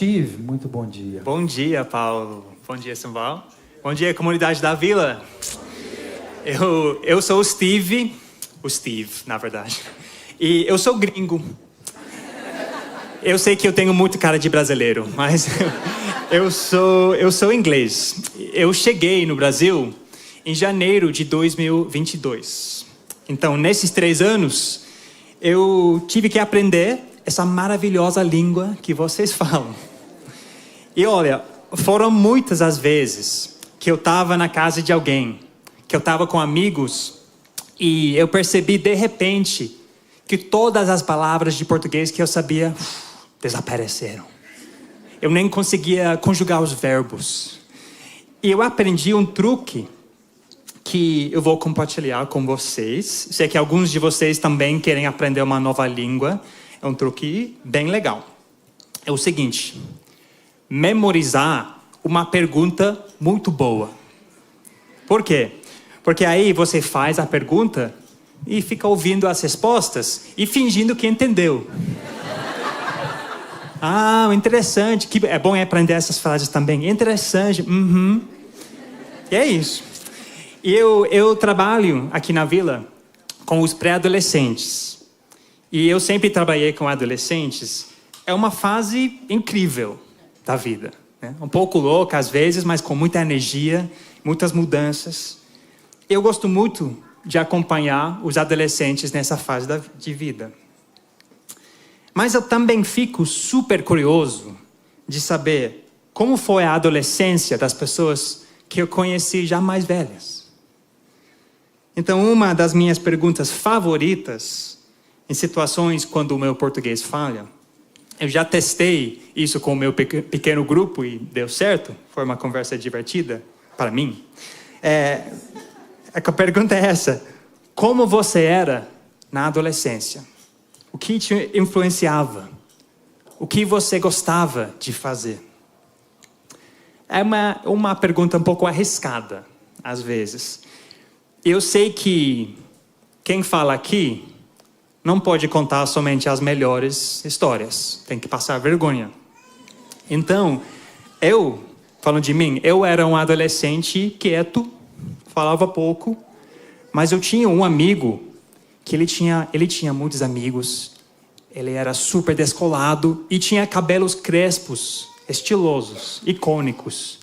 Steve, muito bom dia. Bom dia, Paulo. Bom dia, Simval. Bom dia, comunidade da Vila. Eu sou o Steve, na verdade. E eu sou gringo. Eu sei que eu tenho muito cara de brasileiro, mas eu sou inglês. Eu cheguei no Brasil em janeiro de 2022. Então, nesses 3 anos, eu tive que aprender essa maravilhosa língua que vocês falam. E olha, foram muitas as vezes que eu estava na casa de alguém, que eu estava com amigos, e eu percebi de repente que todas as palavras de português que eu sabia desapareceram. Eu nem conseguia conjugar os verbos. E eu aprendi um truque que eu vou compartilhar com vocês. Sei que alguns de vocês também querem aprender uma nova língua. É um truque bem legal. É o seguinte: memorizar uma pergunta muito boa. Por quê? Porque aí você faz a pergunta e fica ouvindo as respostas e fingindo que entendeu. Ah, interessante. É bom aprender essas frases também. Interessante. Uhum. E é isso. E eu trabalho aqui na Vila com os pré-adolescentes. E eu sempre trabalhei com adolescentes. É uma fase incrível da vida, né? Um pouco louca às vezes, mas com muita energia, muitas mudanças. Eu gosto muito de acompanhar os adolescentes nessa fase de vida. Mas eu também fico super curioso de saber como foi a adolescência das pessoas que eu conheci já mais velhas. Então, uma das minhas perguntas favoritas, em situações quando o meu português falha, eu já testei isso com o meu pequeno grupo e deu certo, foi uma conversa divertida para mim. A pergunta é essa: como você era na adolescência? O que te influenciava? O que você gostava de fazer? É uma pergunta um pouco arriscada, às vezes. Eu sei que quem fala aqui não pode contar somente as melhores histórias. Tem que passar vergonha. Então, falando de mim, eu era um adolescente quieto, falava pouco, mas eu tinha um amigo que ele tinha muitos amigos, ele era super descolado e tinha cabelos crespos, estilosos, icônicos.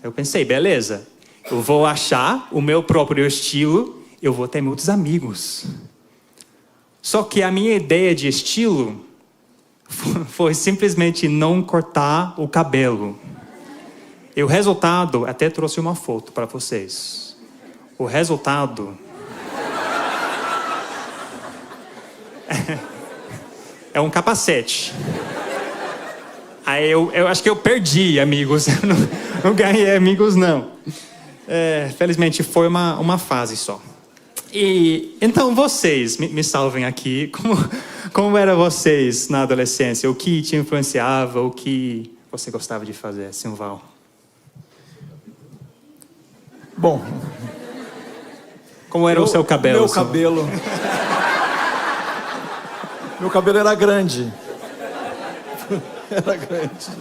Eu pensei, beleza, eu vou achar o meu próprio estilo, eu vou ter muitos amigos. Só que a minha ideia de estilo foi simplesmente não cortar o cabelo. E o resultado, até trouxe uma foto para vocês. O resultado é um capacete. Aí eu acho que eu perdi amigos. Eu não ganhei amigos, não. Felizmente foi uma fase só. E então vocês, me salvem aqui. Como eram vocês na adolescência? O que te influenciava? O que você gostava de fazer, Simval? Bom, como era o seu cabelo? Meu cabelo... Meu cabelo era grande. Era grande.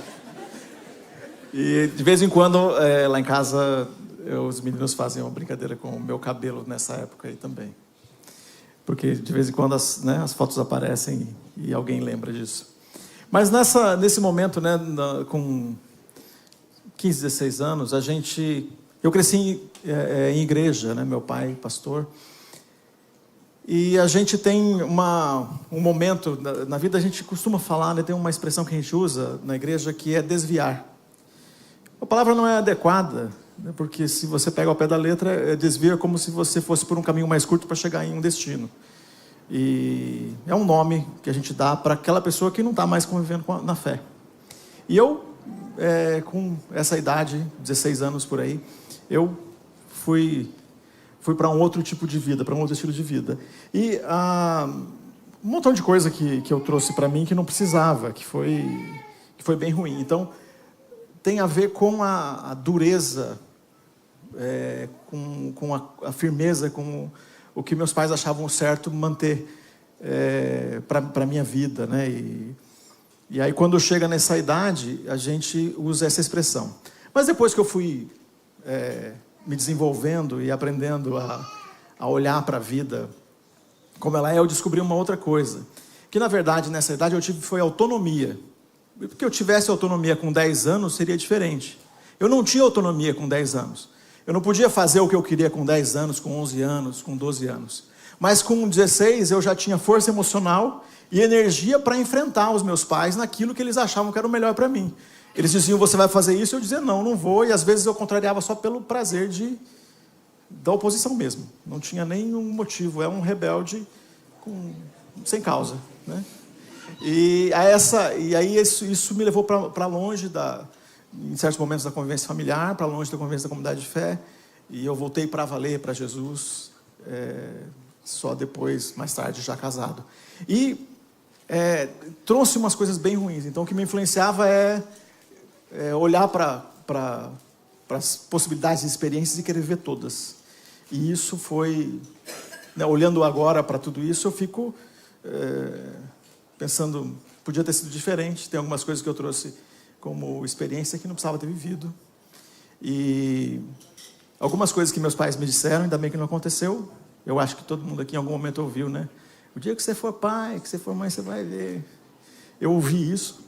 E de vez em quando, lá em casa, os meninos fazem uma brincadeira com o meu cabelo nessa época aí também. Porque de vez em quando as fotos aparecem e alguém lembra disso. Mas nesse momento, né, com 15, 16 anos, eu cresci em igreja, né, meu pai, pastor. E a gente tem um momento, na vida a gente costuma falar, né, tem uma expressão que a gente usa na igreja que é desviar. A palavra não é adequada, né, porque se você pega ao pé da letra, desvia como se você fosse por um caminho mais curto para chegar em um destino. E é um nome que a gente dá para aquela pessoa que não está mais convivendo na fé. E eu, com essa idade, 16 anos por aí, eu fui para um outro tipo de vida, para um outro estilo de vida. E um montão de coisa que eu trouxe para mim que não precisava, que foi bem ruim. Então, tem a ver com a dureza, com a firmeza, com o que meus pais achavam certo manter para a minha vida, né? E aí, quando chega nessa idade, a gente usa essa expressão. Mas depois que eu fui me desenvolvendo e aprendendo a olhar para a vida como ela é, eu descobri uma outra coisa. Que, na verdade, nessa idade eu tive foi autonomia. Porque eu tivesse autonomia com 10 anos, seria diferente. Eu não tinha autonomia com 10 anos. Eu não podia fazer o que eu queria com 10 anos, com 11 anos, com 12 anos. Mas com 16 eu já tinha força emocional e energia para enfrentar os meus pais naquilo que eles achavam que era o melhor para mim. Eles diziam, você vai fazer isso? Eu dizia, não, não vou. E às vezes eu contrariava só pelo prazer da oposição mesmo. Não tinha nenhum motivo. É um rebelde sem causa, né? E aí isso me levou para longe, em certos momentos, da convivência familiar, para longe da convivência da comunidade de fé. E eu voltei para valer para Jesus, só depois, mais tarde, já casado. E trouxe umas coisas bem ruins. Então, o que me influenciava olhar para as possibilidades e experiências e querer ver todas. E isso foi... Né, olhando agora para tudo isso, eu fico pensando, podia ter sido diferente. Tem algumas coisas que eu trouxe como experiência que não precisava ter vivido. E algumas coisas que meus pais me disseram, ainda bem que não aconteceu. Eu acho que todo mundo aqui em algum momento ouviu, né? O dia que você for pai, que você for mãe, você vai ver. Eu ouvi isso.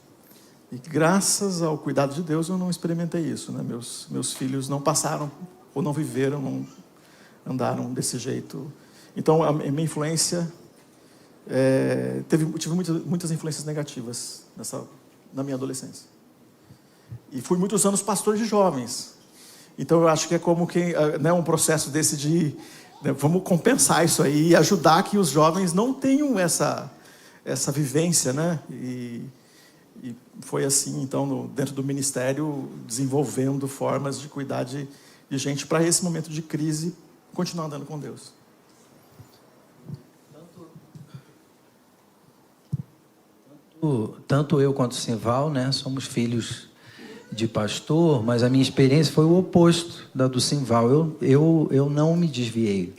E graças ao cuidado de Deus, eu não experimentei isso, né? Meus filhos não passaram, ou não viveram, não andaram desse jeito. Então, a minha influência... tive muitas influências negativas na minha adolescência. E fui muitos anos pastor de jovens. Então, eu acho que é como um processo desse de... vamos compensar isso aí e ajudar que os jovens não tenham essa vivência, né? E foi assim, então, dentro do ministério, desenvolvendo formas de cuidar de gente para esse momento de crise, continuar andando com Deus. Tanto eu quanto o Simval, né, somos filhos de pastor, mas a minha experiência foi o oposto da do Simval. Eu não me desviei.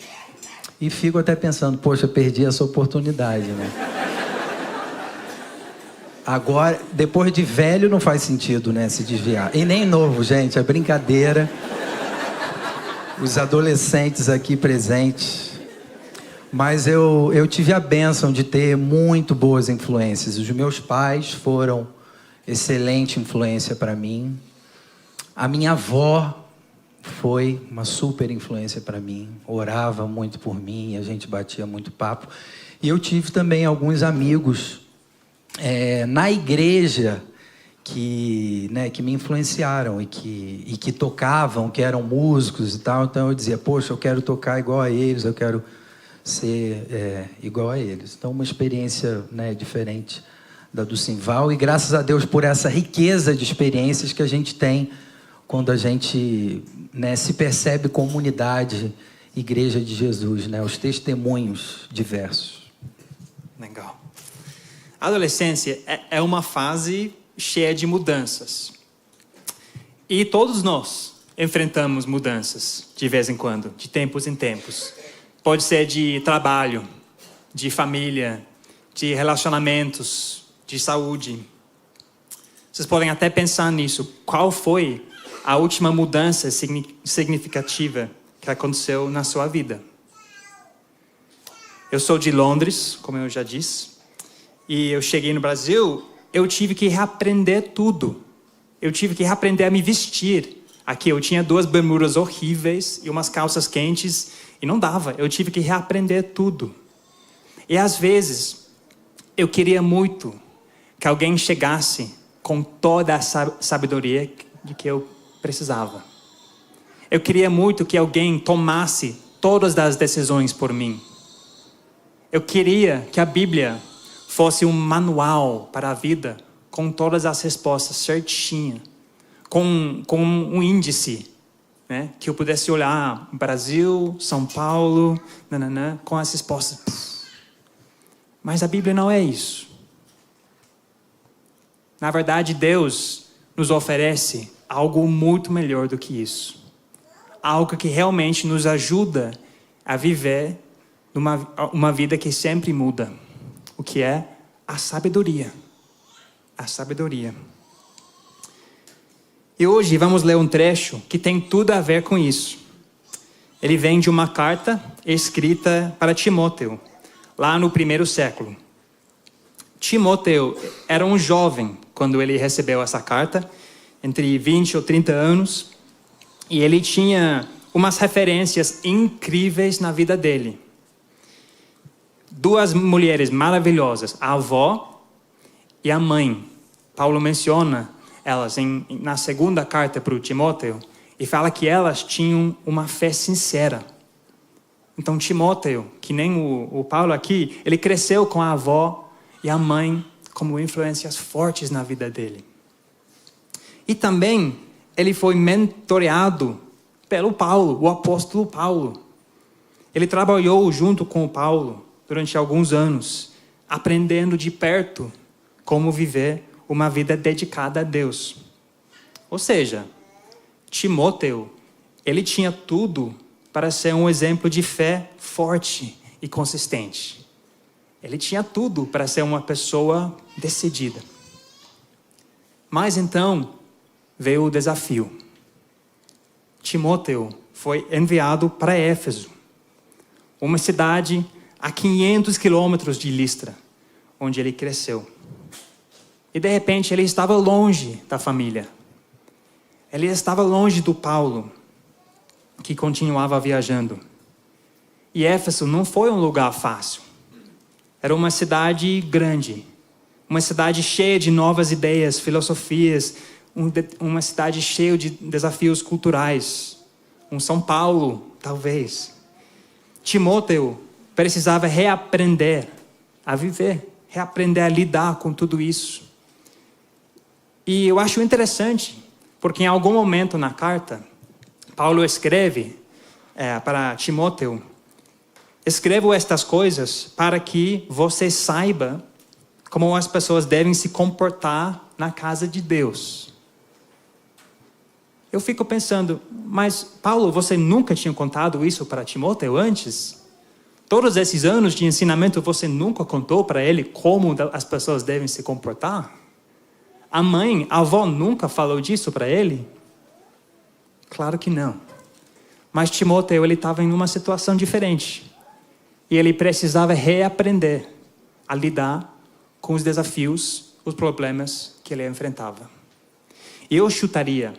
E fico até pensando, poxa, perdi essa oportunidade, né? Agora, depois de velho, não faz sentido, né, se desviar. E nem novo, gente, é brincadeira. Os adolescentes aqui presentes... Mas eu tive a bênção de ter muito boas influências. Os meus pais foram excelente influência para mim. A minha avó foi uma super influência para mim. Orava muito por mim, a gente batia muito papo. E eu tive também alguns amigos na igreja que me influenciaram e que tocavam, que eram músicos e tal. Então eu dizia, poxa, eu quero tocar igual a eles, eu quero... ser igual a eles. Então, uma experiência, né, diferente da do Simval, e graças a Deus por essa riqueza de experiências que a gente tem quando a gente, né, se percebe comunidade, Igreja de Jesus, né, os testemunhos diversos. Legal. A adolescência é uma fase cheia de mudanças. E todos nós enfrentamos mudanças de vez em quando, de tempos em tempos. Pode ser de trabalho, de família, de relacionamentos, de saúde. Vocês podem até pensar nisso. Qual foi a última mudança significativa que aconteceu na sua vida? Eu sou de Londres, como eu já disse. E eu cheguei no Brasil, eu tive que reaprender tudo. Eu tive que reaprender a me vestir. Aqui eu tinha 2 bermudas horríveis e umas calças quentes. E não dava, eu tive que reaprender tudo. E às vezes, eu queria muito que alguém chegasse com toda a sabedoria de que eu precisava. Eu queria muito que alguém tomasse todas as decisões por mim. Eu queria que a Bíblia fosse um manual para a vida, com todas as respostas certinhas, com um índice, né? Que eu pudesse olhar Brasil, São Paulo, com as respostas. Mas a Bíblia não é isso. Na verdade, Deus nos oferece algo muito melhor do que isso. Algo que realmente nos ajuda a viver uma vida que sempre muda. O que é a sabedoria. a sabedoria. E hoje vamos ler um trecho que tem tudo a ver com isso. Ele vem de uma carta escrita para Timóteo, lá no 1º século. Timóteo era um jovem quando ele recebeu essa carta, entre 20 ou 30 anos, e ele tinha umas referências incríveis na vida dele. 2 mulheres maravilhosas, a avó e a mãe. Paulo menciona elas na segunda carta para o Timóteo e fala que elas tinham uma fé sincera. Então Timóteo, que nem o Paulo aqui, ele cresceu com a avó e a mãe como influências fortes na vida dele. E também ele foi mentoreado pelo Paulo, o apóstolo Paulo. Ele trabalhou junto com o Paulo durante alguns anos, aprendendo de perto como viver uma vida dedicada a Deus. Ou seja, Timóteo, ele tinha tudo para ser um exemplo de fé forte e consistente. Ele tinha tudo para ser uma pessoa decidida. Mas então veio o desafio. Timóteo foi enviado para Éfeso, uma cidade a 500 quilômetros de Listra, onde ele cresceu. E de repente ele estava longe da família. Ele estava longe do Paulo, que continuava viajando. E Éfeso não foi um lugar fácil. Era uma cidade grande, uma cidade cheia de novas ideias, filosofias, uma cidade cheia de desafios culturais. Um São Paulo, talvez. Timóteo precisava reaprender a viver, reaprender a lidar com tudo isso. E eu acho interessante, porque em algum momento na carta, Paulo escreve para Timóteo: escrevo estas coisas para que você saiba como as pessoas devem se comportar na casa de Deus. Eu fico pensando, mas Paulo, você nunca tinha contado isso para Timóteo antes? Todos esses anos de ensinamento, você nunca contou para ele como as pessoas devem se comportar? A avó nunca falou disso para ele? Claro que não. Mas Timóteo, ele estava em uma situação diferente. E ele precisava reaprender a lidar com os desafios, os problemas que ele enfrentava. E eu chutaria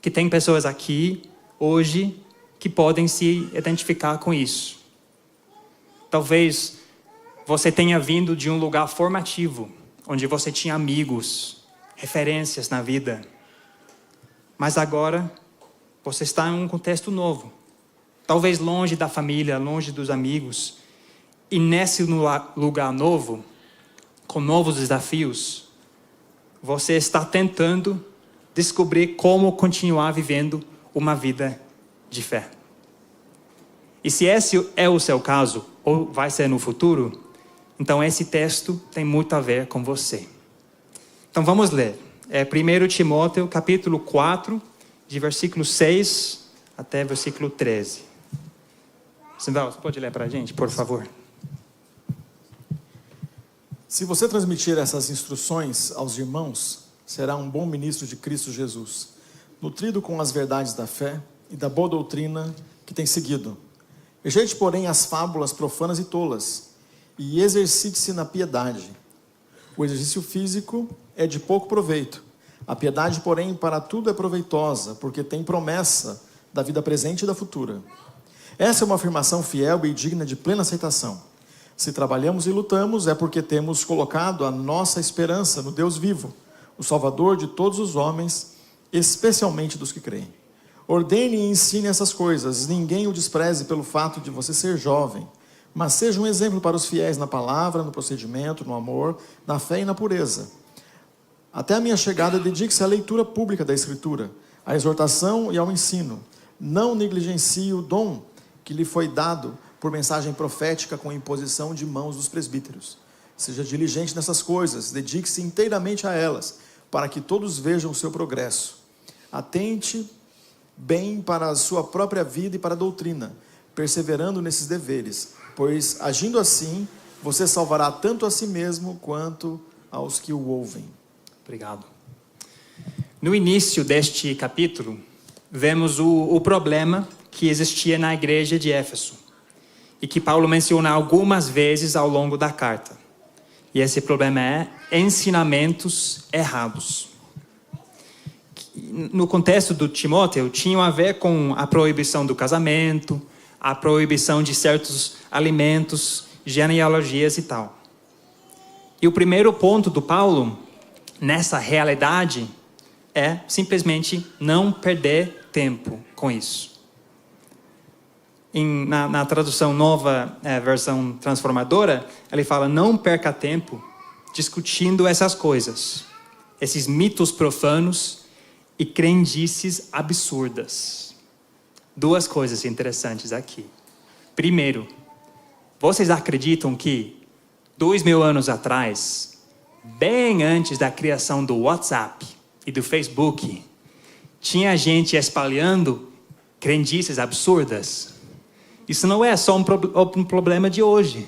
que tem pessoas aqui, hoje, que podem se identificar com isso. Talvez você tenha vindo de um lugar formativo, onde você tinha amigos, referências na vida. Mas agora, você está em um contexto novo. Talvez longe da família, longe dos amigos. E nesse lugar novo, com novos desafios, você está tentando descobrir como continuar vivendo uma vida de fé. E se esse é o seu caso, ou vai ser no futuro, então esse texto tem muito a ver com você. Então vamos ler. 1 Timóteo, capítulo 4, de versículo 6 até versículo 13. Simval, você pode ler para a gente, por favor? Se você transmitir essas instruções aos irmãos, será um bom ministro de Cristo Jesus, nutrido com as verdades da fé e da boa doutrina que tem seguido. Rejeite, porém, as fábulas profanas e tolas, e exercite-se na piedade. O exercício físico é de pouco proveito. A piedade, porém, para tudo é proveitosa, porque tem promessa da vida presente e da futura. Essa é uma afirmação fiel e digna de plena aceitação. Se trabalhamos e lutamos, é porque temos colocado a nossa esperança no Deus vivo, o Salvador de todos os homens, especialmente dos que creem. Ordene e ensine essas coisas, ninguém o despreze pelo fato de você ser jovem, mas seja um exemplo para os fiéis na palavra, no procedimento, no amor, na fé e na pureza. Até a minha chegada, dedique-se à leitura pública da Escritura, à exortação e ao ensino. Não negligencie o dom que lhe foi dado por mensagem profética com imposição de mãos dos presbíteros. Seja diligente nessas coisas, dedique-se inteiramente a elas, para que todos vejam o seu progresso. Atente bem para a sua própria vida e para a doutrina, perseverando nesses deveres, pois, agindo assim, você salvará tanto a si mesmo quanto aos que o ouvem. Obrigado. No início deste capítulo, vemos o problema que existia na igreja de Éfeso e que Paulo menciona algumas vezes ao longo da carta. E esse problema é ensinamentos errados. No contexto do Timóteo, tinham a ver com a proibição do casamento, a proibição de certos alimentos, genealogias e tal. E o primeiro ponto do Paulo, nessa realidade, é simplesmente não perder tempo com isso. Na tradução nova, versão transformadora, ele fala: não perca tempo discutindo essas coisas, esses mitos profanos e crendices absurdas. Duas coisas interessantes aqui. Primeiro, vocês acreditam que 2000 anos atrás, bem antes da criação do WhatsApp e do Facebook, tinha gente espalhando crendices absurdas? Isso não é só um problema de hoje.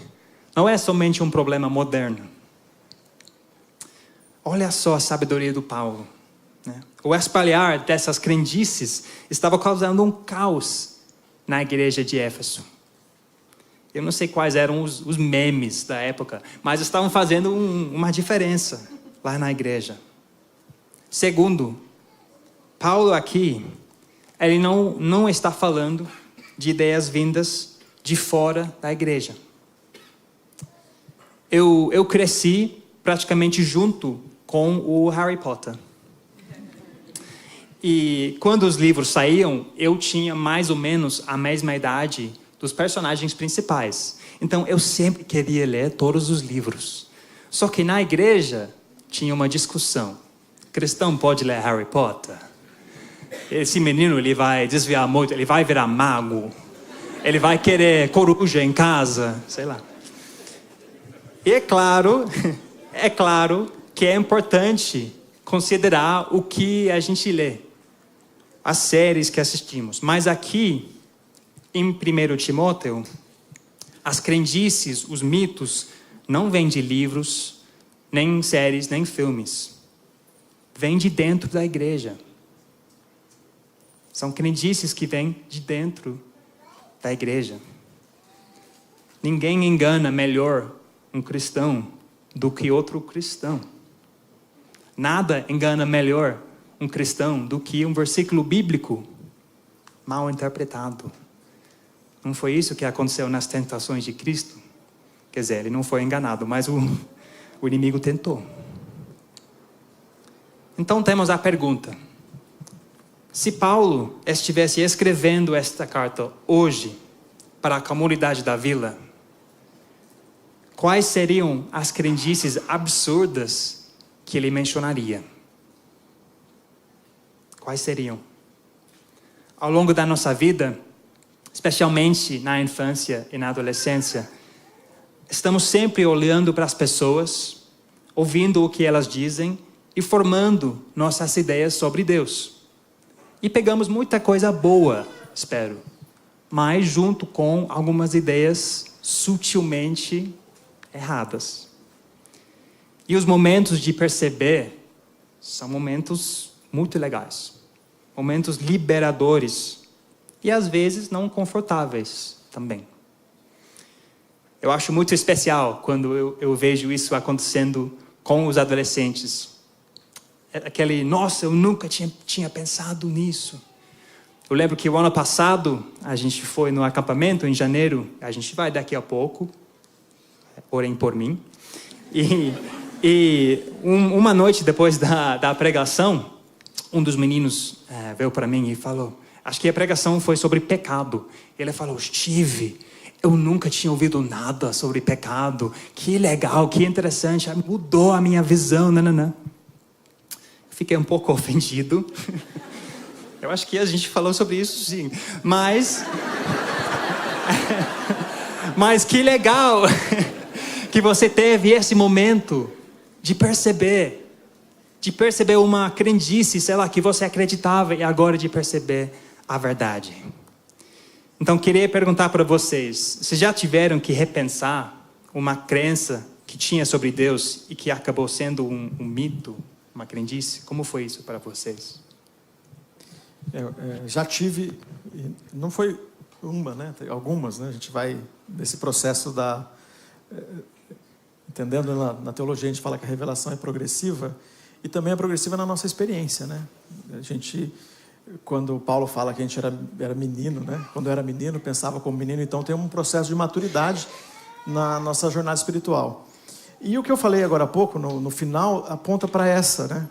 Não é somente um problema moderno. Olha só a sabedoria do Paulo, né? O espalhar dessas crendices estava causando um caos na igreja de Éfeso. Eu não sei quais eram os memes da época, mas estavam fazendo uma diferença lá na igreja. Segundo, Paulo aqui, ele não está falando de ideias vindas de fora da igreja. Eu cresci praticamente junto com o Harry Potter. E quando os livros saíam, eu tinha mais ou menos a mesma idade dos personagens principais. Então eu sempre queria ler todos os livros. Só que na igreja tinha uma discussão. Cristão pode ler Harry Potter? Esse menino, ele vai desviar muito, ele vai virar mago, ele vai querer coruja em casa, sei lá. E é claro que é importante considerar o que a gente lê, as séries que assistimos. Mas aqui, em 1 Timóteo, as crendices, os mitos, não vêm de livros, nem séries, nem filmes. Vêm de dentro da igreja. São crendices que vêm de dentro da igreja. Ninguém engana melhor um cristão do que outro cristão. Nada engana melhor um cristão do que um versículo bíblico mal interpretado. Não foi isso que aconteceu nas tentações de Cristo? Quer dizer, ele não foi enganado, mas o inimigo tentou. Então temos a pergunta: se Paulo estivesse escrevendo esta carta hoje para a comunidade da vila, quais seriam as crendices absurdas que ele mencionaria? Quais seriam? Ao longo da nossa vida, especialmente na infância e na adolescência, estamos sempre olhando para as pessoas, ouvindo o que elas dizem e formando nossas ideias sobre Deus. E pegamos muita coisa boa, espero, mas junto com algumas ideias sutilmente erradas. E os momentos de perceber são momentos muito legais, momentos liberadores e às vezes não confortáveis também. Eu acho muito especial quando eu vejo isso acontecendo com os adolescentes. Aquele, nossa, eu nunca tinha pensado nisso. Eu lembro que o ano passado, a gente foi no acampamento em janeiro, a gente vai daqui a pouco, orem por mim. E uma noite depois da pregação, um dos meninos veio para mim e falou, acho que a pregação foi sobre pecado. Ele falou, Steve, eu nunca tinha ouvido nada sobre pecado. Que legal, que interessante, mudou a minha visão, nananã. Fiquei um pouco ofendido. Eu acho que a gente falou sobre isso, sim. Mas que legal que você teve esse momento de perceber uma crendice, sei lá, que você acreditava e agora de perceber a verdade. Então, queria perguntar para vocês, já tiveram que repensar uma crença que tinha sobre Deus e que acabou sendo um mito, uma crendice? Como foi isso para vocês? Já tive, não foi uma, né? Algumas, né? A gente vai nesse processo entendendo na teologia, a gente fala que a revelação é progressiva, e também é progressiva na nossa experiência, né? A gente, quando Paulo fala que a gente era menino, né? Quando eu era menino, pensava como menino, então tem um processo de maturidade na nossa jornada espiritual. E o que eu falei agora há pouco, no final, aponta para essa, né?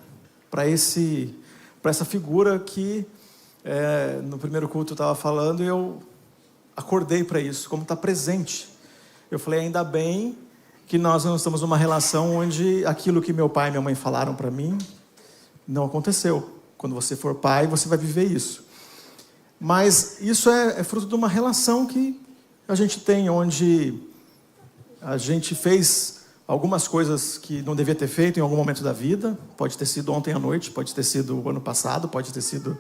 Para essa figura que no primeiro culto eu estava falando, e eu acordei para isso, como está presente. Eu falei, ainda bem que nós não estamos numa relação onde aquilo que meu pai e minha mãe falaram para mim não aconteceu. Quando você for pai, você vai viver isso. Mas isso é fruto de uma relação que a gente tem, onde a gente fez algumas coisas que não devia ter feito em algum momento da vida. Pode ter sido ontem à noite, pode ter sido o ano passado, pode ter sido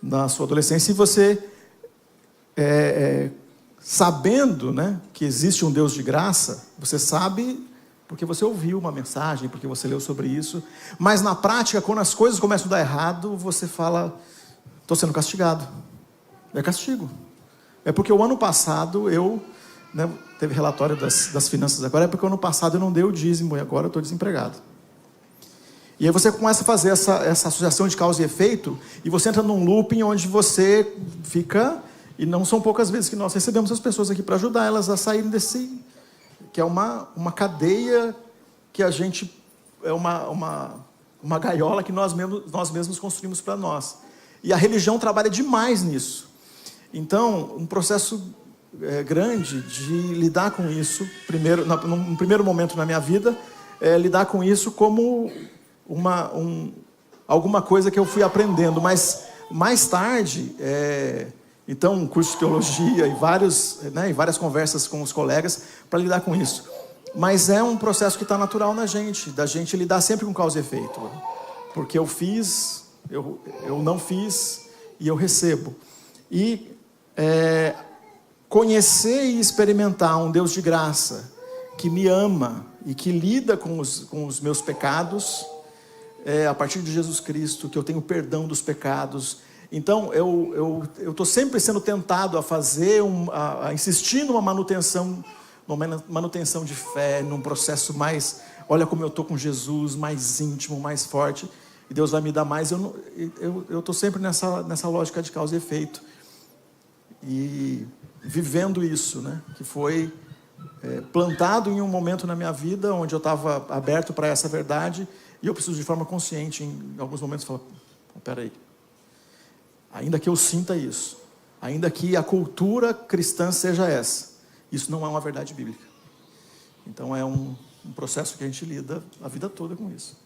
na sua adolescência. E você, sabendo, né, que existe um Deus de graça, você sabe porque você ouviu uma mensagem, porque você leu sobre isso. Mas na prática, quando as coisas começam a dar errado, você fala, estou sendo castigado. É castigo. É porque o ano passado teve relatório das finanças agora, é porque o ano passado eu não dei o dízimo e agora eu estou desempregado. E aí você começa a fazer essa associação de causa e efeito, e você entra num looping onde você fica, e não são poucas vezes que nós recebemos as pessoas aqui para ajudar elas a saírem desse, que é uma cadeia que a gente, é uma gaiola que nós mesmos construímos para nós. E a religião trabalha demais nisso. Então, um processo grande de lidar com isso, num primeiro momento na minha vida, lidar com isso como alguma coisa que eu fui aprendendo, mas mais tarde, então um curso de teologia e várias conversas com os colegas para lidar com isso. Mas é um processo que está natural na gente, da gente lidar sempre com causa e efeito, porque eu fiz, eu não fiz e eu recebo. E conhecer e experimentar um Deus de graça que me ama e que lida com os meus pecados, a partir de Jesus Cristo, que eu tenho perdão dos pecados. Então eu estou sempre sendo tentado a fazer, a insistir numa manutenção de fé, num processo mais, olha como eu estou com Jesus, mais íntimo, mais forte, e Deus vai me dar mais. Eu estou sempre nessa lógica de causa e efeito, e vivendo isso, né? Que foi plantado em um momento na minha vida onde eu estava aberto para essa verdade, e eu preciso de forma consciente em alguns momentos falar, espera aí, ainda que eu sinta isso, ainda que a cultura cristã seja essa, isso não é uma verdade bíblica. Então é um processo que a gente lida a vida toda com isso.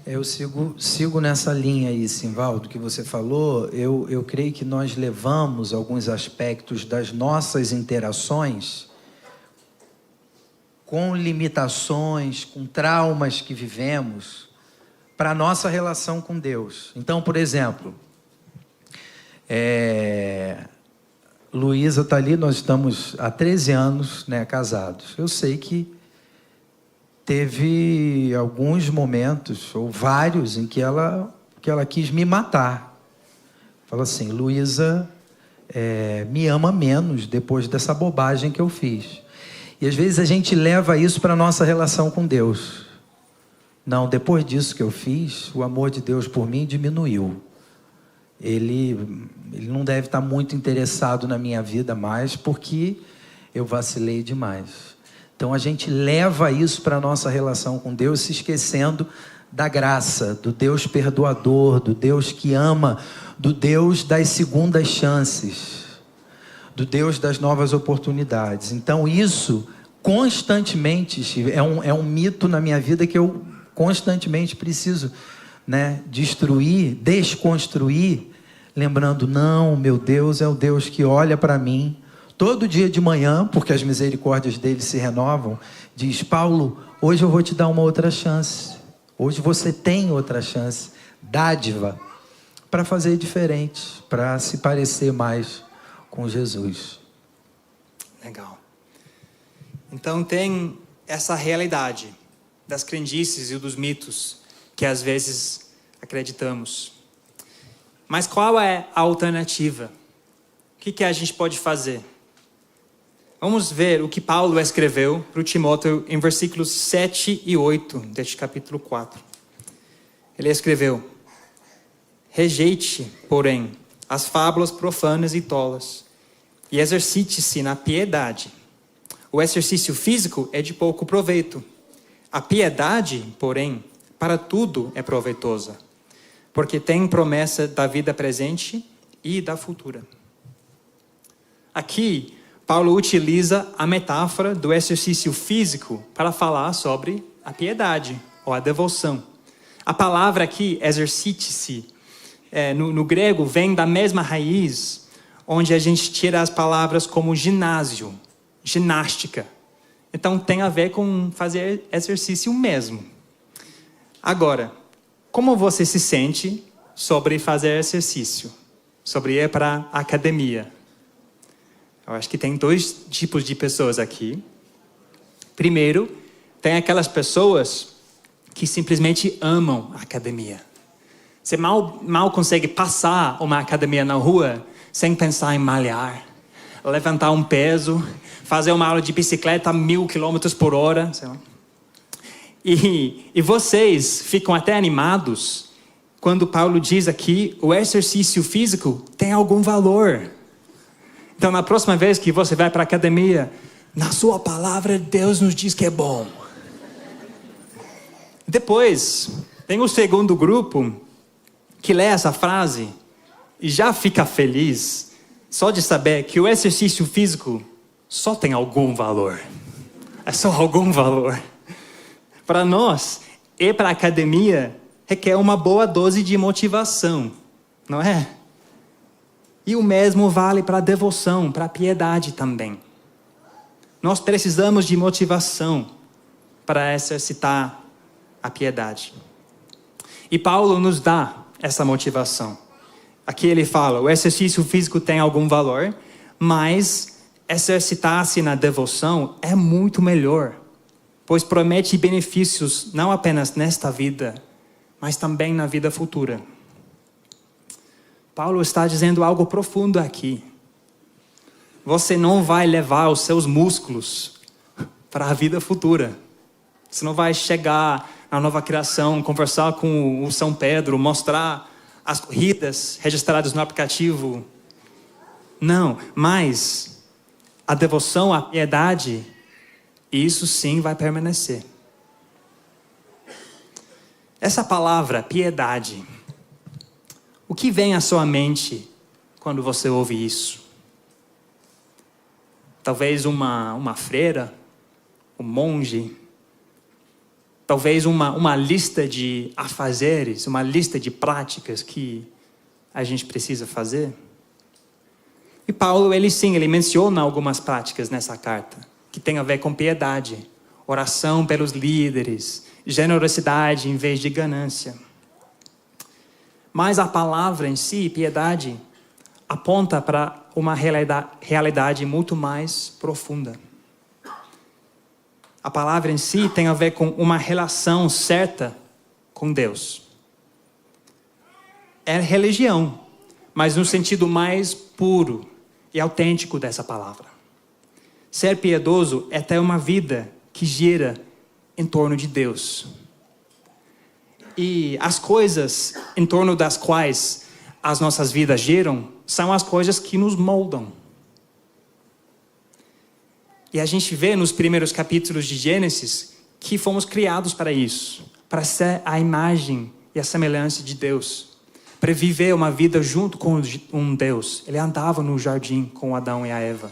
Eu sigo nessa linha aí, Simvaldo, que você falou. Eu creio que nós levamos alguns aspectos das nossas interações com limitações, com traumas que vivemos, para a nossa relação com Deus. Então, por exemplo, Luísa está ali, nós estamos há 13 anos, né, casados. Eu sei que teve alguns momentos, ou vários, em que ela quis me matar. Falou assim, Luísa me ama menos depois dessa bobagem que eu fiz. E às vezes a gente leva isso para a nossa relação com Deus. Não, depois disso que eu fiz, o amor de Deus por mim diminuiu. Ele não deve estar muito interessado na minha vida mais, porque eu vacilei demais. Então a gente leva isso para a nossa relação com Deus, se esquecendo da graça, do Deus perdoador, do Deus que ama, do Deus das segundas chances, do Deus das novas oportunidades. Então isso constantemente, é um mito na minha vida que eu constantemente preciso, né, destruir, desconstruir, lembrando, não, meu Deus é o Deus que olha para mim todo dia de manhã, porque as misericórdias dele se renovam, diz, Paulo, hoje eu vou te dar uma outra chance. Hoje você tem outra chance, dádiva, para fazer diferente, para se parecer mais com Jesus. Legal. Então tem essa realidade das crendices e dos mitos que às vezes acreditamos. Mas qual é a alternativa? O que a gente pode fazer? Vamos ver o que Paulo escreveu para o Timóteo em versículos 7 e 8 deste capítulo 4. Ele escreveu: rejeite, porém, as fábulas profanas e tolas, e exercite-se na piedade. O exercício físico é de pouco proveito. A piedade, porém, para tudo é proveitosa, porque tem promessa da vida presente e da futura. Aqui, Paulo utiliza a metáfora do exercício físico para falar sobre a piedade, ou a devoção. A palavra aqui, exercite-se, no grego, vem da mesma raiz, onde a gente tira as palavras como ginásio, ginástica. Então, tem a ver com fazer exercício mesmo. Agora, como você se sente sobre fazer exercício? Sobre ir para a academia? Eu acho que tem 2 tipos de pessoas aqui. Primeiro, tem aquelas pessoas que simplesmente amam a academia. Você mal consegue passar uma academia na rua sem pensar em malhar, levantar um peso, fazer uma aula de bicicleta a 1000 km/h, sei lá. E vocês ficam até animados quando Paulo diz aqui, o exercício físico tem algum valor. Então, na próxima vez que você vai para a academia, na sua palavra, Deus nos diz que é bom. Depois, tem o segundo grupo que lê essa frase e já fica feliz só de saber que o exercício físico só tem algum valor. É só algum valor. Para nós, ir para a academia requer uma boa dose de motivação, não é? E o mesmo vale para a devoção, para a piedade também. Nós precisamos de motivação para exercitar a piedade. E Paulo nos dá essa motivação. Aqui ele fala, o exercício físico tem algum valor, mas exercitar-se na devoção é muito melhor, pois promete benefícios não apenas nesta vida, mas também na vida futura. Paulo está dizendo algo profundo aqui. Você não vai levar os seus músculos para a vida futura. Você não vai chegar na nova criação, conversar com o São Pedro, mostrar as corridas registradas no aplicativo. Não, mas a devoção, a piedade, isso sim vai permanecer. Essa palavra, piedade, o que vem à sua mente quando você ouve isso? Talvez uma freira, um monge, talvez uma lista de afazeres, uma lista de práticas que a gente precisa fazer. E Paulo, ele menciona algumas práticas nessa carta, que tem a ver com piedade, oração pelos líderes, generosidade em vez de ganância. Mas a palavra em si, piedade, aponta para uma realidade muito mais profunda. A palavra em si tem a ver com uma relação certa com Deus. É religião, mas no sentido mais puro e autêntico dessa palavra. Ser piedoso é ter uma vida que gira em torno de Deus. E as coisas em torno das quais as nossas vidas giram são as coisas que nos moldam. E a gente vê nos primeiros capítulos de Gênesis que fomos criados para isso, para ser a imagem e a semelhança de Deus, para viver uma vida junto com um Deus. Ele andava no jardim com Adão e a Eva.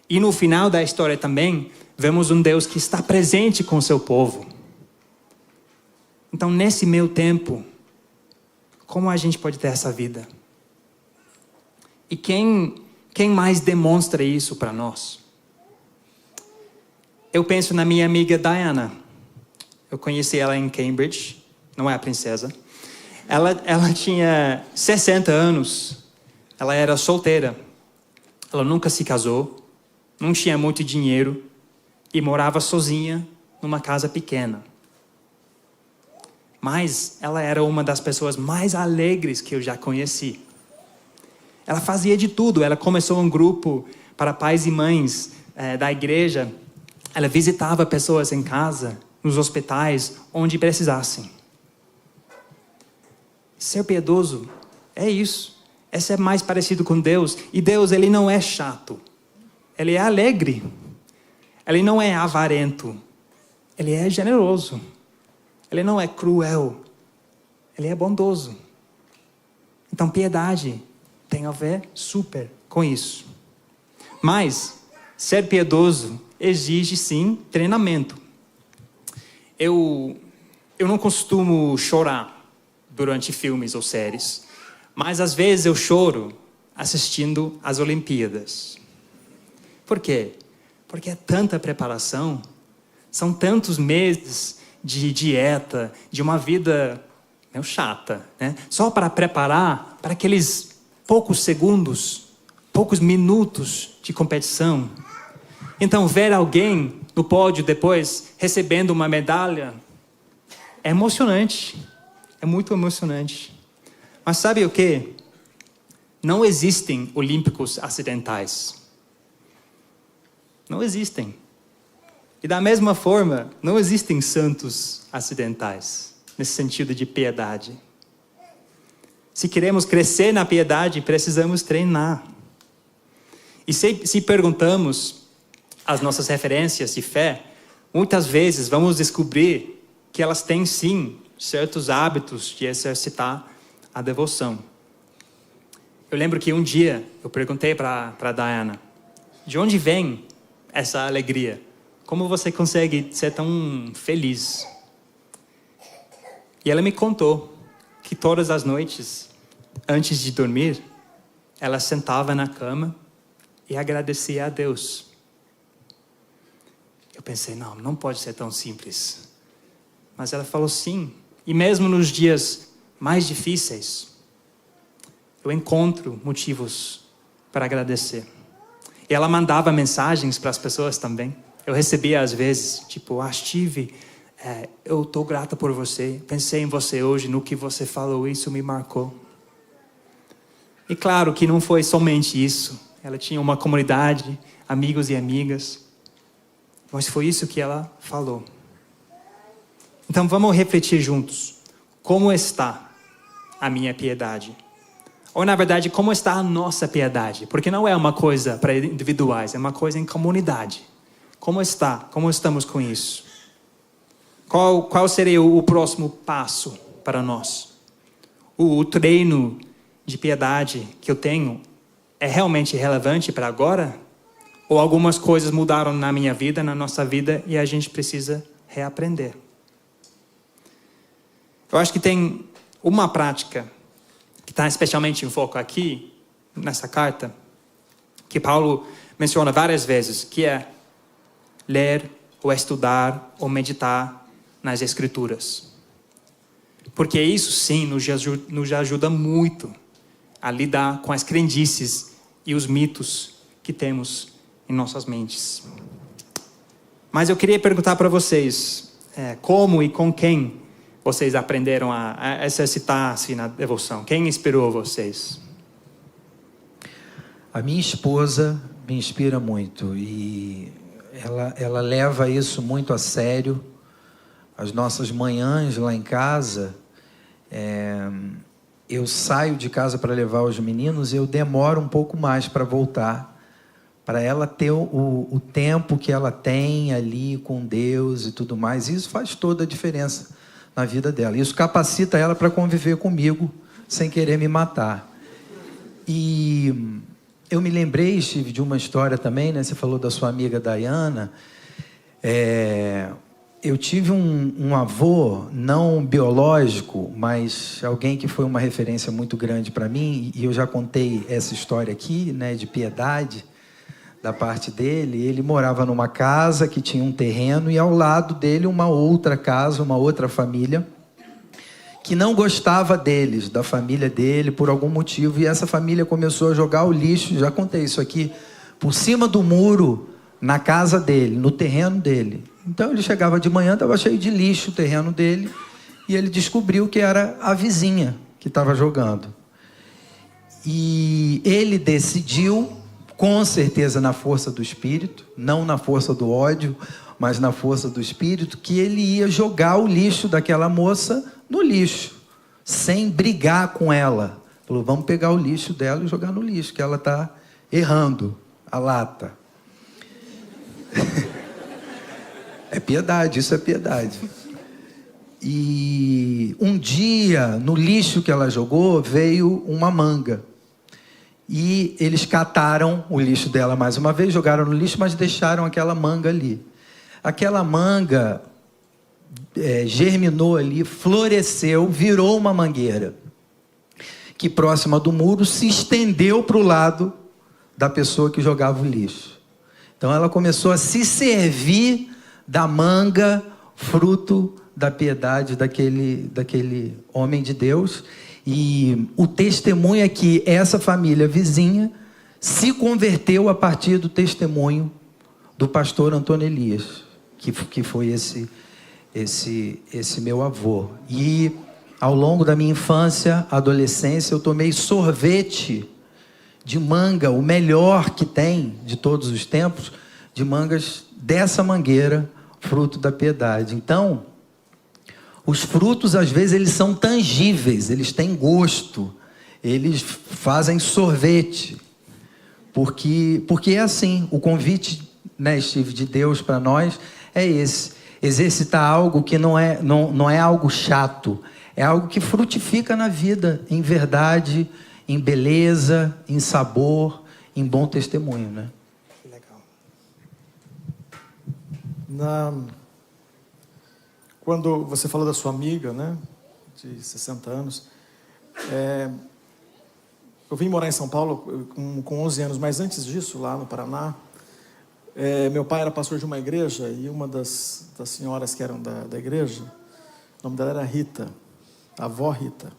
E no final da história também, vemos um Deus que está presente com o seu povo. Então, nesse meio tempo, como a gente pode ter essa vida? E quem mais demonstra isso para nós? Eu penso na minha amiga Diana. Eu conheci ela em Cambridge, não é a princesa. Ela tinha 60 anos, ela era solteira. Ela nunca se casou, não tinha muito dinheiro e morava sozinha numa casa pequena. Mas ela era uma das pessoas mais alegres que eu já conheci. Ela fazia de tudo. Ela começou um grupo para pais e mães da igreja. Ela visitava pessoas em casa, nos hospitais, onde precisassem. Ser piedoso é isso. Esse é mais parecido com Deus. E Deus, Ele não é chato. Ele é alegre. Ele não é avarento. Ele é generoso. Ele não é cruel. Ele é bondoso. Então, piedade tem a ver super com isso. Mas, ser piedoso exige, sim, treinamento. Eu não costumo chorar durante filmes ou séries. Mas, às vezes, eu choro assistindo às Olimpíadas. Por quê? Porque é tanta preparação. São tantos meses de dieta, de uma vida meio chata, né? Só para preparar para aqueles poucos segundos, poucos minutos de competição. Então, ver alguém no pódio depois recebendo uma medalha é emocionante. É muito emocionante. Mas sabe o quê? Não existem olímpicos acidentais. Não existem. E da mesma forma, não existem santos acidentais, nesse sentido de piedade. Se queremos crescer na piedade, precisamos treinar. E se perguntamos as nossas referências de fé, muitas vezes vamos descobrir que elas têm sim certos hábitos de exercitar a devoção. Eu lembro que um dia eu perguntei para a Diana, de onde vem essa alegria? Como você consegue ser tão feliz? E ela me contou que todas as noites, antes de dormir, ela sentava na cama e agradecia a Deus. Eu pensei, não pode ser tão simples. Mas ela falou sim. E mesmo nos dias mais difíceis, eu encontro motivos para agradecer. E ela mandava mensagens para as pessoas também. Eu recebia às vezes, tipo, Steve, eu estou grata por você. Pensei em você hoje, no que você falou, isso me marcou. E claro que não foi somente isso. Ela tinha uma comunidade, amigos e amigas. Mas foi isso que ela falou. Então vamos refletir juntos. Como está a minha piedade? Ou na verdade, como está a nossa piedade? Porque não é uma coisa para individuais, é uma coisa em comunidade. Como está? Como estamos com isso? Qual seria o próximo passo para nós? O treino de piedade que eu tenho é realmente relevante para agora? Ou algumas coisas mudaram na minha vida, na nossa vida, e a gente precisa reaprender? Eu acho que tem uma prática que está especialmente em foco aqui, nessa carta, que Paulo menciona várias vezes, que é ler, ou estudar, ou meditar nas Escrituras. Porque isso sim nos ajuda muito a lidar com as crendices e os mitos que temos em nossas mentes. Mas eu queria perguntar para vocês, como e com quem vocês aprenderam a exercitar-se na devoção? Quem inspirou vocês? A minha esposa me inspira muito e ela leva isso muito a sério. As nossas manhãs lá em casa, eu saio de casa para levar os meninos e eu demoro um pouco mais para voltar, para ela ter o tempo que ela tem ali com Deus e tudo mais. Isso faz toda a diferença na vida dela. Isso capacita ela para conviver comigo sem querer me matar. E eu me lembrei, Steve, de uma história também, né? Você falou da sua amiga Diana. Eu tive um avô, não biológico, mas alguém que foi uma referência muito grande para mim, e eu já contei essa história aqui, né, de piedade da parte dele. Ele morava numa casa que tinha um terreno e ao lado dele uma outra casa, uma outra família que não gostava deles, da família dele, por algum motivo, e essa família começou a jogar o lixo, já contei isso aqui, por cima do muro, na casa dele, no terreno dele. Então ele chegava de manhã, estava cheio de lixo o terreno dele, e ele descobriu que era a vizinha que estava jogando. E ele decidiu, com certeza na força do Espírito, não na força do ódio, mas na força do Espírito, que ele ia jogar o lixo daquela moça no lixo, sem brigar com ela. Falou, vamos pegar o lixo dela e jogar no lixo, que ela está errando a lata. É piedade, isso é piedade. E um dia, no lixo que ela jogou, veio uma manga. E eles cataram o lixo dela mais uma vez, jogaram no lixo, mas deixaram aquela manga ali. Aquela manga germinou ali, floresceu, virou uma mangueira, que próxima do muro se estendeu para o lado da pessoa que jogava o lixo. Então ela começou a se servir da manga, fruto da piedade daquele homem de Deus. E o testemunho é que essa família vizinha se converteu a partir do testemunho do pastor Antônio Elias, que foi esse meu avô. E ao longo da minha infância, adolescência, eu tomei sorvete de manga, o melhor que tem de todos os tempos, de mangas dessa mangueira, fruto da piedade. Então, os frutos, às vezes, eles são tangíveis, eles têm gosto, eles fazem sorvete, porque é assim, o convite, né, Steve, de Deus para nós é esse, exercitar algo que não é algo chato, é algo que frutifica na vida, em verdade, em beleza, em sabor, em bom testemunho, né? Que legal. Quando você falou da sua amiga, né, de 60 anos, eu vim morar em São Paulo com 11 anos, mas antes disso, lá no Paraná, meu pai era pastor de uma igreja e uma das senhoras que eram da igreja, o nome dela era Rita, a avó Rita.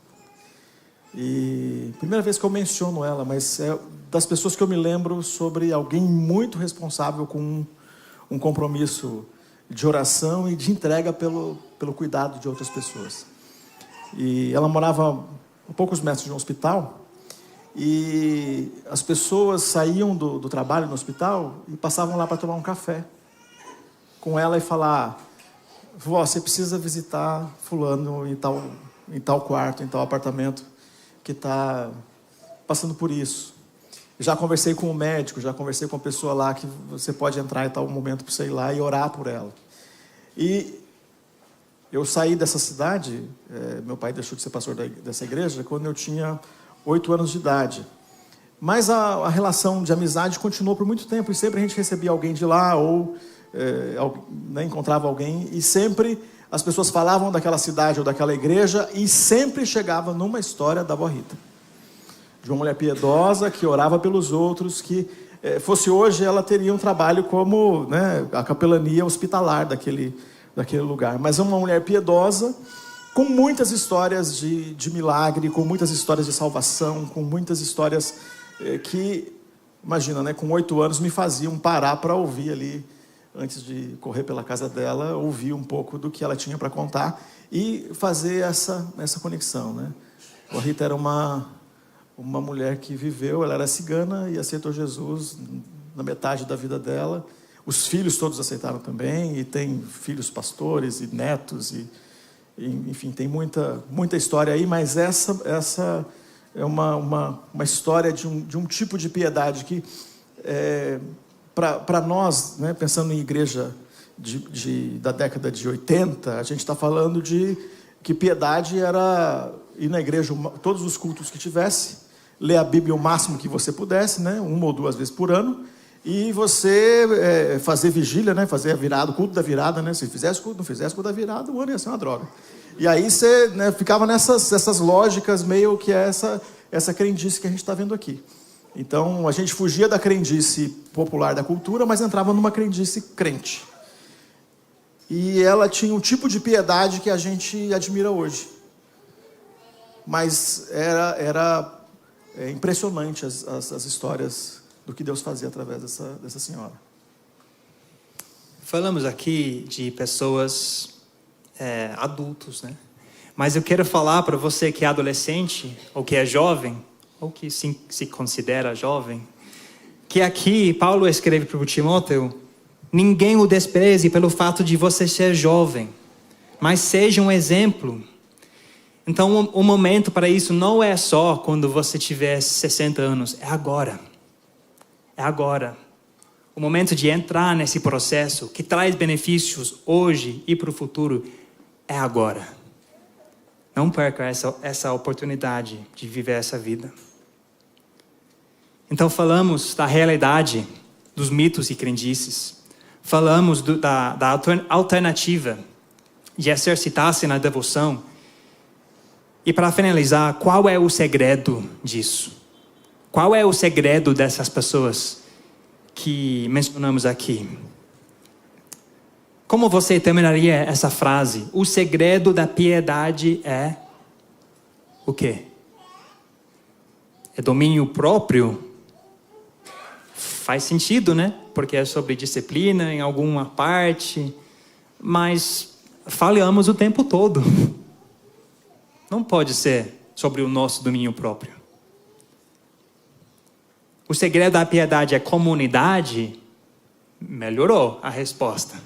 E primeira vez que eu menciono ela, mas é das pessoas que eu me lembro sobre alguém muito responsável com um compromisso de oração e de entrega pelo cuidado de outras pessoas. E ela morava a poucos metros de um hospital, e as pessoas saíam do trabalho no hospital e passavam lá para tomar um café com ela e falar: vó, você precisa visitar fulano em tal quarto, em tal apartamento, que está passando por isso. Já conversei com o médico, já conversei com a pessoa lá que você pode entrar em tal momento para você ir lá e orar por ela. E eu saí dessa cidade, meu pai deixou de ser pastor dessa igreja quando eu tinha 8 anos de idade. Mas a relação de amizade continuou por muito tempo, e sempre a gente recebia alguém de lá, ou encontrava alguém, e sempre as pessoas falavam daquela cidade ou daquela igreja, e sempre chegava numa história da avó Rita, de uma mulher piedosa que orava pelos outros, que fosse hoje ela teria um trabalho como, né, a capelania hospitalar daquele lugar, mas é uma mulher piedosa, com muitas histórias de milagre, com muitas histórias de salvação, com muitas histórias que, imagina, né, com 8 anos me faziam parar para ouvir ali, antes de correr pela casa dela, ouvir um pouco do que ela tinha para contar e fazer essa conexão, né? A Rita era uma mulher que viveu, ela era cigana e aceitou Jesus na metade da vida dela. Os filhos todos aceitaram também, e tem filhos pastores e netos, e enfim, tem muita história aí, mas essa é uma história de um tipo de piedade que, para nós, né, pensando em igreja da década de 80, a gente está falando de que piedade era ir na igreja todos os cultos que tivesse, ler a Bíblia o máximo que você pudesse, né, 1 ou 2 vezes por ano, e você fazer vigília, né, fazer a virada, o culto da virada, né, se fizesse culto, não fizesse culto da virada, o ano ia ser uma droga. E aí você, né, ficava nessas lógicas, meio que essa crendice que a gente está vendo aqui. Então a gente fugia da crendice popular da cultura, mas entrava numa crendice crente. E ela tinha um tipo de piedade que a gente admira hoje. Mas era impressionante as histórias do que Deus fazia através dessa senhora. falamos aqui de pessoas adultos, né? Mas eu quero falar para você que é adolescente, ou que é jovem, ou que se considera jovem, que aqui Paulo escreve para o Timóteo: ninguém o despreze pelo fato de você ser jovem, mas seja um exemplo. Então o momento para isso não é só quando você tiver 60 anos, é agora. É agora. O momento de entrar nesse processo que traz benefícios hoje e para o futuro é agora. Não perca essa oportunidade de viver essa vida. Então falamos da realidade dos mitos e crendices. Falamos da alternativa de exercitar-se na devoção. E para finalizar, qual é o segredo disso? Qual é o segredo dessas pessoas que mencionamos aqui? Como você terminaria essa frase? O segredo da piedade é o quê? É domínio próprio? Faz sentido, né? Porque é sobre disciplina em alguma parte, mas falhamos o tempo todo. Não pode ser sobre o nosso domínio próprio. O segredo da piedade é comunidade? Melhorou a resposta.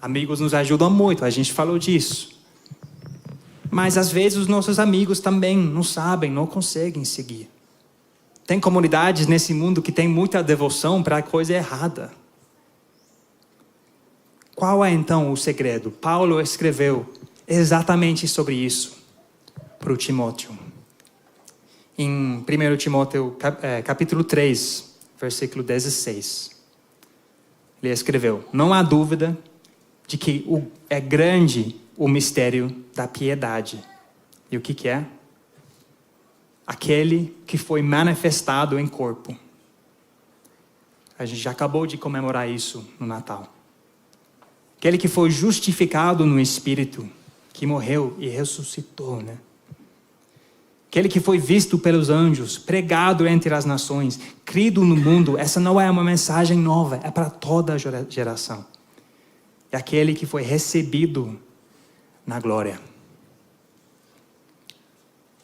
Amigos nos ajudam muito, a gente falou disso. Mas às vezes os nossos amigos também não sabem, não conseguem seguir. Tem comunidades nesse mundo que tem muita devoção para a coisa errada. Qual é então o segredo? Paulo escreveu exatamente sobre isso para o Timóteo. Em 1 Timóteo capítulo 3, versículo 16. Ele escreveu: não há dúvida de que é grande o mistério da piedade. E o que é? Aquele que foi manifestado em corpo. A gente já acabou de comemorar isso no Natal. Aquele que foi justificado no Espírito, que morreu e ressuscitou, né? Aquele que foi visto pelos anjos, pregado entre as nações, crido no mundo. Essa não é uma mensagem nova, é para toda a geração. É aquele que foi recebido na glória.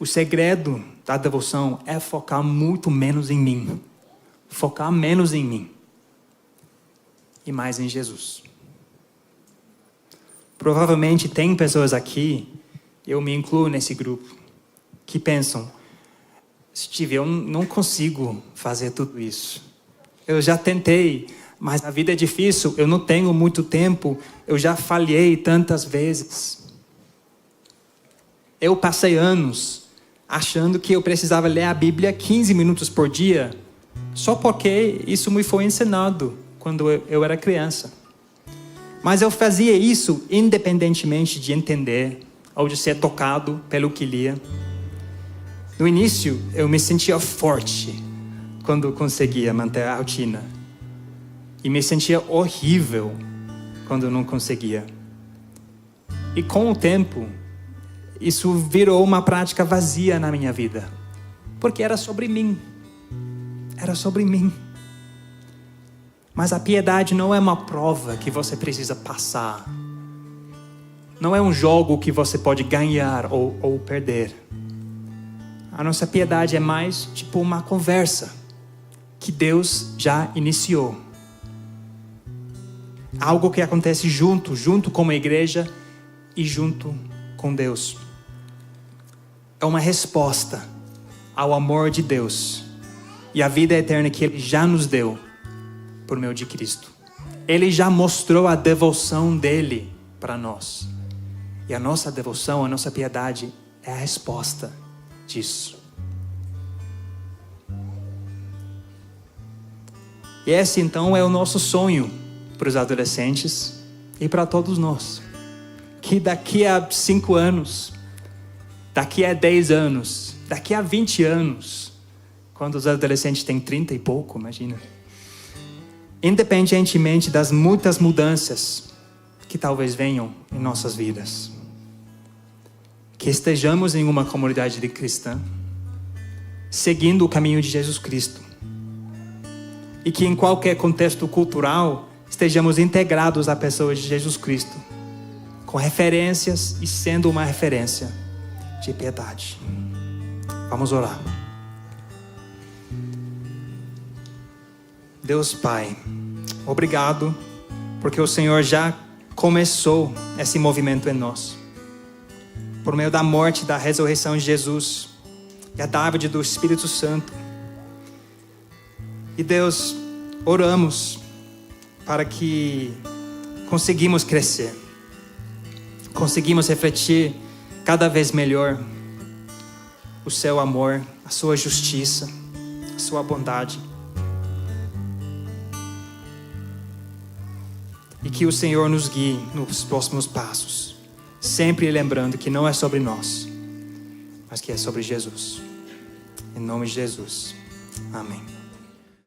O segredo da devoção é focar muito menos em mim. Focar menos em mim. E mais em Jesus. Provavelmente tem pessoas aqui, eu me incluo nesse grupo, que pensam: Steve, eu não consigo fazer tudo isso. Eu já tentei, mas a vida é difícil, eu não tenho muito tempo, eu já falhei tantas vezes. Eu passei anos achando que eu precisava ler a Bíblia 15 minutos por dia, só porque isso me foi ensinado quando eu era criança. Mas eu fazia isso independentemente de entender ou de ser tocado pelo que lia. No início, eu me sentia forte quando conseguia manter a rotina. E me sentia horrível quando não conseguia. E com o tempo, isso virou uma prática vazia na minha vida. Porque era sobre mim. Era sobre mim. Mas a piedade não é uma prova que você precisa passar. Não é um jogo que você pode ganhar ou perder. A nossa piedade é mais tipo uma conversa que Deus já iniciou. Algo que acontece junto com a igreja e junto com Deus. É uma resposta ao amor de Deus e à vida eterna que Ele já nos deu por meio de Cristo. Ele já mostrou a devoção dele para nós. E a nossa devoção, a nossa piedade é a resposta disso. E esse então é o nosso sonho para os adolescentes e para todos nós. Que daqui a 5 anos, daqui a 10 anos, daqui a 20 anos, quando os adolescentes têm 30 e pouco, imagina. Independentemente das muitas mudanças que talvez venham em nossas vidas. Que estejamos em uma comunidade de cristã, seguindo o caminho de Jesus Cristo. E que em qualquer contexto cultural estejamos integrados à pessoa de Jesus Cristo, com referências e sendo uma referência de piedade. Vamos orar. Deus Pai, obrigado, porque o Senhor já começou esse movimento em nós. Por meio da morte e da ressurreição de Jesus, e a dádiva do Espírito Santo. E Deus, oramos para que conseguimos crescer, conseguimos refletir cada vez melhor o seu amor, a sua justiça, a sua bondade. E que o Senhor nos guie nos próximos passos, sempre lembrando que não é sobre nós, mas que é sobre Jesus. Em nome de Jesus. Amém.